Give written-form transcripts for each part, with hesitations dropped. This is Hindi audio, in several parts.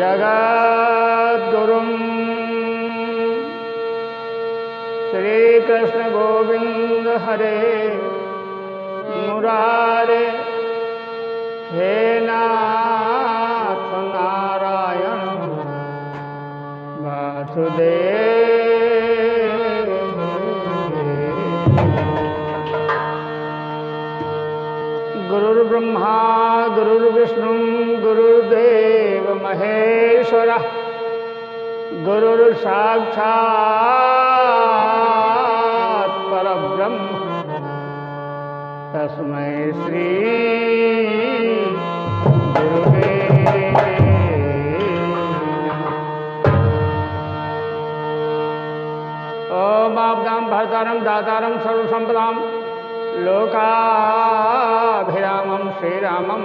जगद्गुरुं श्री कृष्ण गोविंद हरे मुरारे हे नाथ नारायण वासुदेव। गुरुर्ब्रह्मा गुरुर्विष्णु गुरुर्देव महेश्वरः गुरुर्साक्षात् परब्रह्म तस्मै श्री गुरुवे नमः। ओम आपदां भर्तारं दातारं सर्वसंपदां लोकाभिरामं श्रीरामं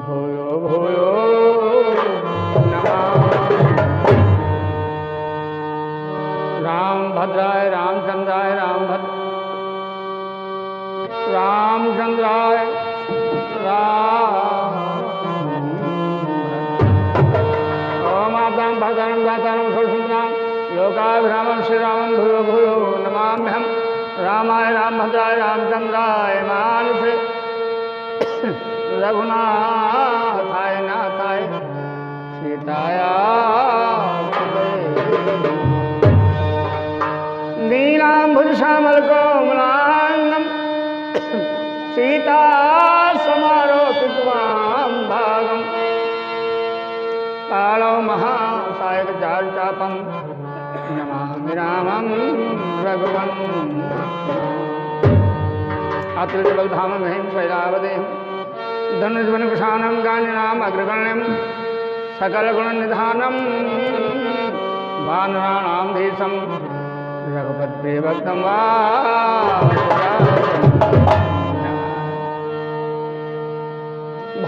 भूयो भूयो नमामि। रामभद्राय रामचंद्राय रामचंद्राय ओम आपदां भर्तारं दातारं सर्वसंपदां लोकाभिरामं श्रीरामं भूयो भूयो नमाम्यहम्। रामाय रामभद्राय रामचंद्राय मानसे रघुनाथाय नाथाय सीताय नीलाम्बुजश्यामलकोमलाङ्गं सीता समारोपितवां भागं कालो महासायकचारुचापं नमामि रामं रघुवंशं। अतुलितबलधामं महीं शैलावदेहं धनुर्धनुषानं गान्यनाम् अग्रगण्यं सकलगुणनिधानं वानराणां धीशं रघुपतिप्रियभक्तं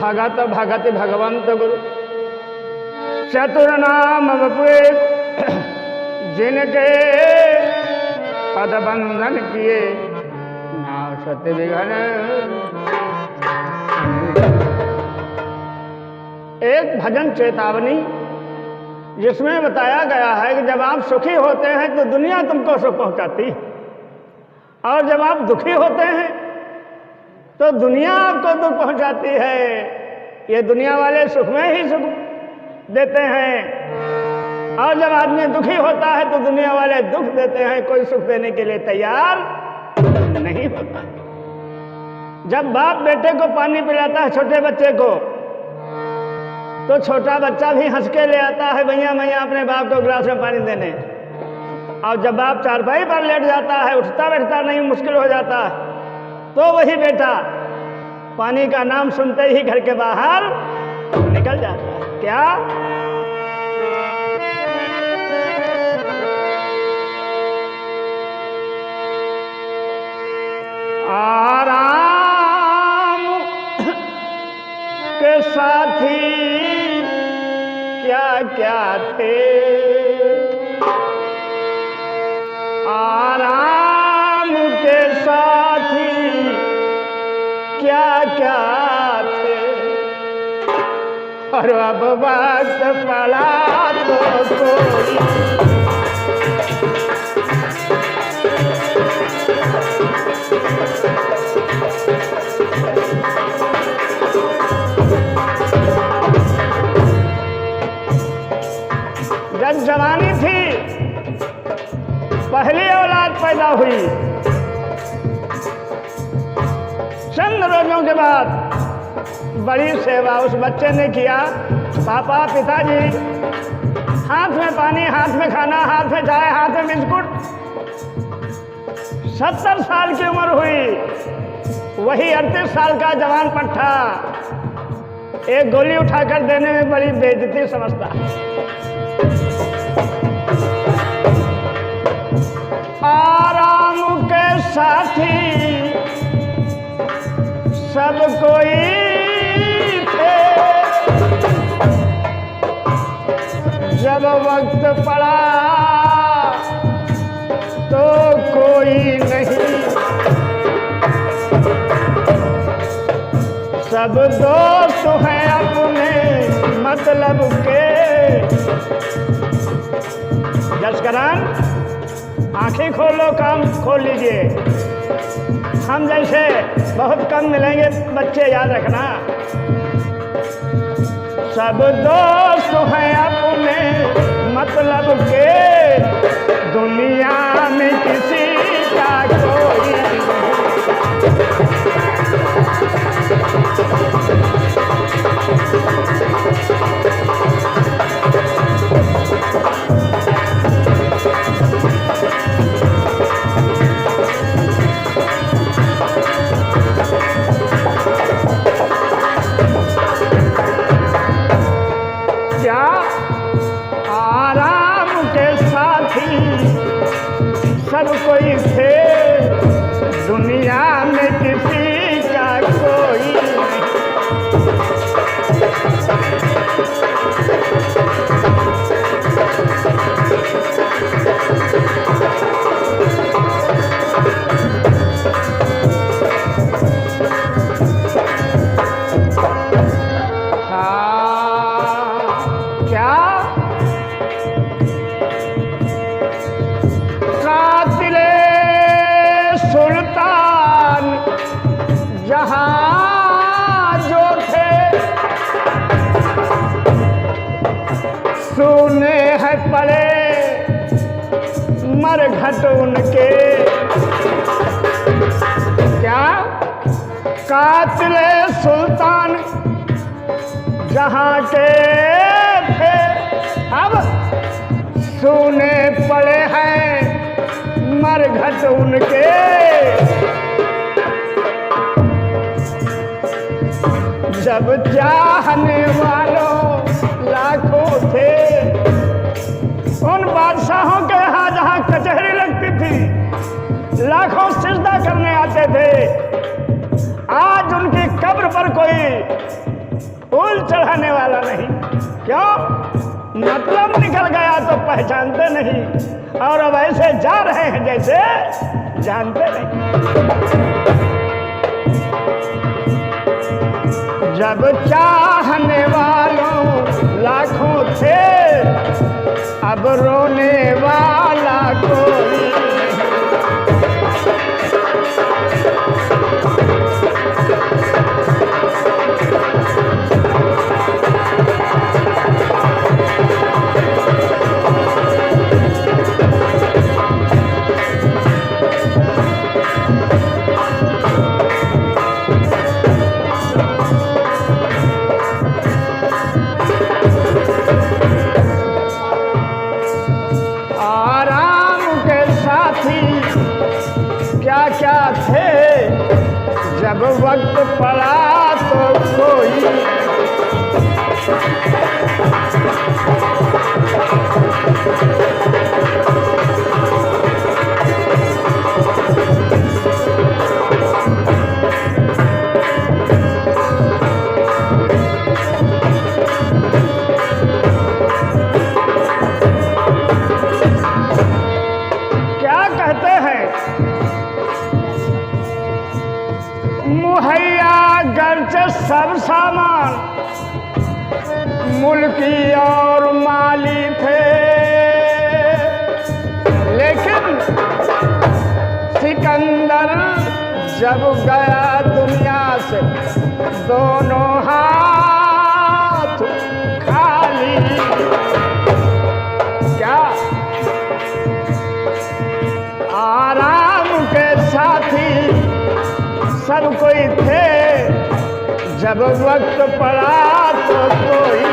भगत भगति भगवंत गुरु चतुर्नाम बपुए जिनके पदबंधन किए नाशत विघ्न। एक भजन चेतावनी जिसमें बताया गया है कि जब आप सुखी होते हैं तो दुनिया तुमको सुख पहुंचाती, और जब आप दुखी होते हैं तो दुनिया आपको दुख पहुंचाती है। ये दुनिया वाले सुख में ही सुख देते हैं, और जब आदमी दुखी होता है तो दुनिया वाले दुख देते हैं, कोई सुख देने के लिए तैयार नहीं होता। जब बाप बेटे को पानी पिलाता है, छोटे बच्चे को, तो छोटा बच्चा भी हंस के ले आता है, भैया भैया अपने बाप को गिलास में पानी देने। और जब बाप चारपाई पर लेट जाता है, उठता बैठता नहीं मुश्किल हो जाता है, तो वही बेटा पानी का नाम सुनते ही घर के बाहर निकल जाता है। क्या आराम के साथी क्या क्या थे, आराम के साथी क्या क्या थे, और अब वक्त पड़ा तो कोई जब जवानी थी, पहली औलाद पैदा हुई, चंद रोजों के बाद बड़ी सेवा उस बच्चे ने किया। पापा पिताजी, हाथ में पानी, हाथ में खाना, हाथ में चाय, हाथ में बिस्कुट। 70 साल की उम्र हुई, वही 38 साल का जवान पट्टा एक गोली उठाकर देने में बड़ी बेइज्जती समझता। आराम के साथी सब कोई थे, जब वक्त पड़ा तो कोई नहीं, सब दोस्त हैं अपने मतलब के, जसकरण आंखें खोलो, काम खोल लीजिए। हम जैसे बहुत कम मिलेंगे बच्चे, याद रखना। सब दोस्त हैं अपने मतलब के, दुनिया में किसी का कोई क्या आराम के साथी सब कोई थे, दुनिया में किसी का कोई नहीं। सुने हैं पड़े मरघट उनके, क्या कातिले सुल्तान जहां के थे, अब सुने पड़े हैं मरघट उनके। जब चाहने वालों लाखों थे, उन बादशाहों के यहाँ जहाँ कचहरी लगती थी, लाखों सिजदा करने आते थे। आज उनकी कब्र पर कोई फूल चढ़ाने वाला नहीं। क्यों? मतलब निकल गया तो पहचानते नहीं, और अब ऐसे जा रहे हैं जैसे जानते नहीं। जब चाहने वालों लाखों थे, अब रोने वाला कोई क्या थे, जब वक्त पड़ा तो कोई क्या कहते हैं, मुहैया गर्च सब सामान मुल्की और माली थे, लेकिन सिकंदर जब गया दुनिया से दोनों हाथ खाली। क्या आराम के साथी सब कोई थे, जब वक्त पड़ा तो कोई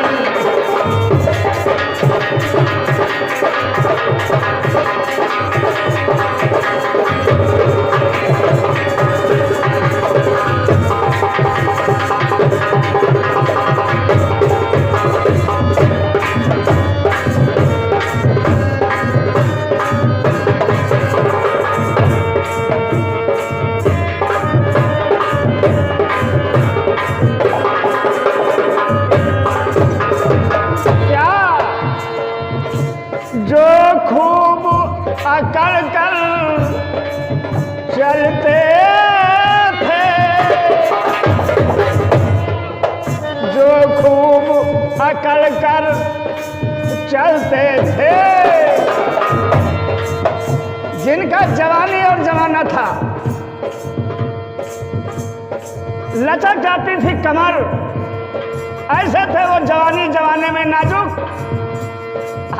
अकड़ कर चलते थे, जो खूब अकड़ कर चलते थे, जिनका जवानी और जमाना था, लचक जाती थी कमर, ऐसे थे वो जवानी जमाने में नाजुक।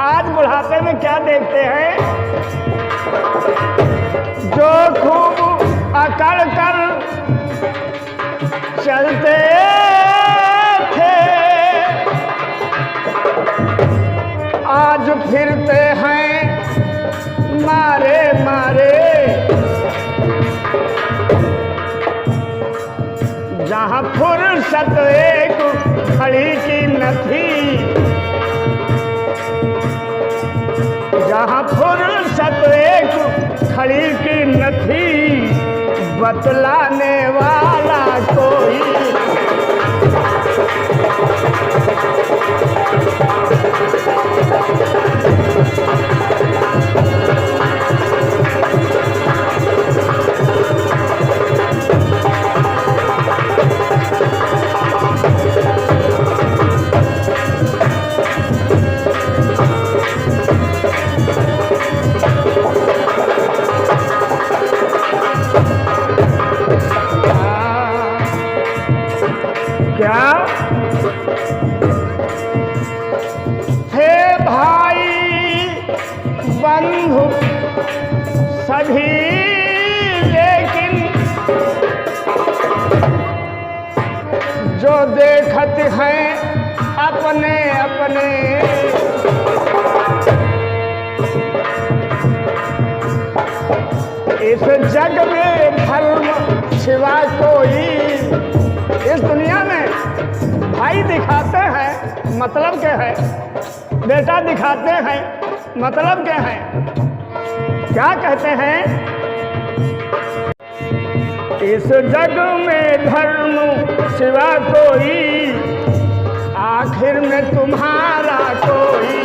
आज बुढ़ापे में क्या देखते हैं, जो खूब अकड़ कर चलते थे, आज फिरते हैं मारे मारे। जहाँ फुर्सत एक घड़ी की न थी, जहाँ फुर्सत एक घड़ी की न थी, बतलाने वाला कोई। क्या थे भाई बंधु सभी, लेकिन जो देखत हैं अपने अपने। इस जग में धर्म सिवा कोई, इस दुनिया में भाई दिखाते हैं मतलब क्या है, बेटा दिखाते हैं मतलब क्या है। क्या कहते हैं, इस जग में धर्म सिवा कोई, आखिर में तुम्हारा कोई।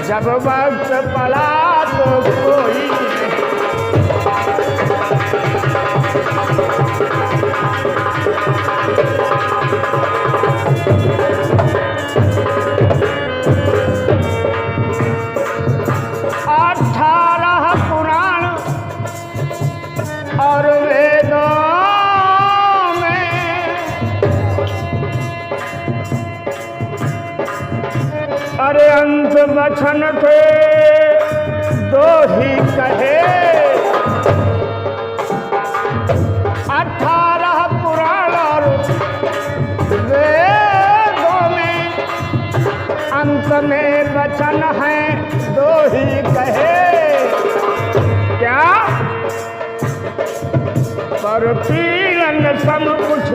जब वक्त पड़ा तो कोई, अठारह पुराण और वेदों में, अरे अंत वचन थे दो ही कहे। 18 पुराण और वेदों में अंत में वचन है दो ही कहे। क्या पर पीड़न सम कुछ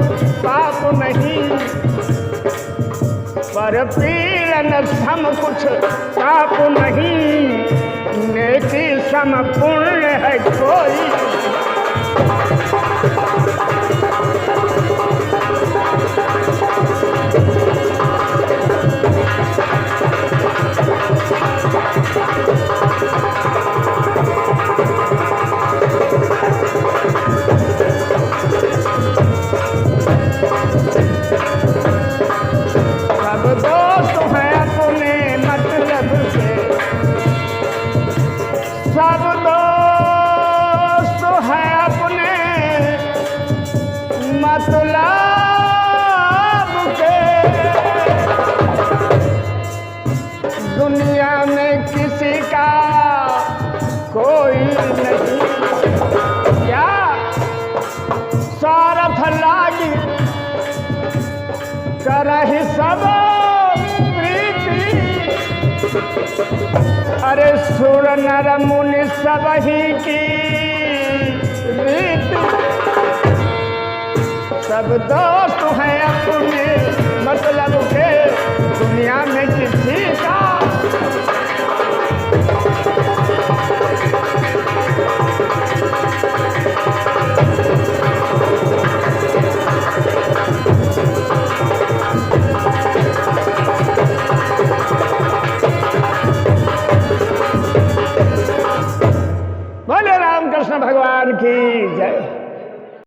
पाप नहीं, पर पीड़न सम कुछ पाप नहीं, नेकी सम पुण्य है कोई। दुनिया में किसी का कोई नहीं, क्या स्वार्थ लागी करहि सब प्रीति। अरे सुर नर मुनि सब ही की रीति, सब दोस्त हैं अपने मतलब के, दुनिया में किसी का की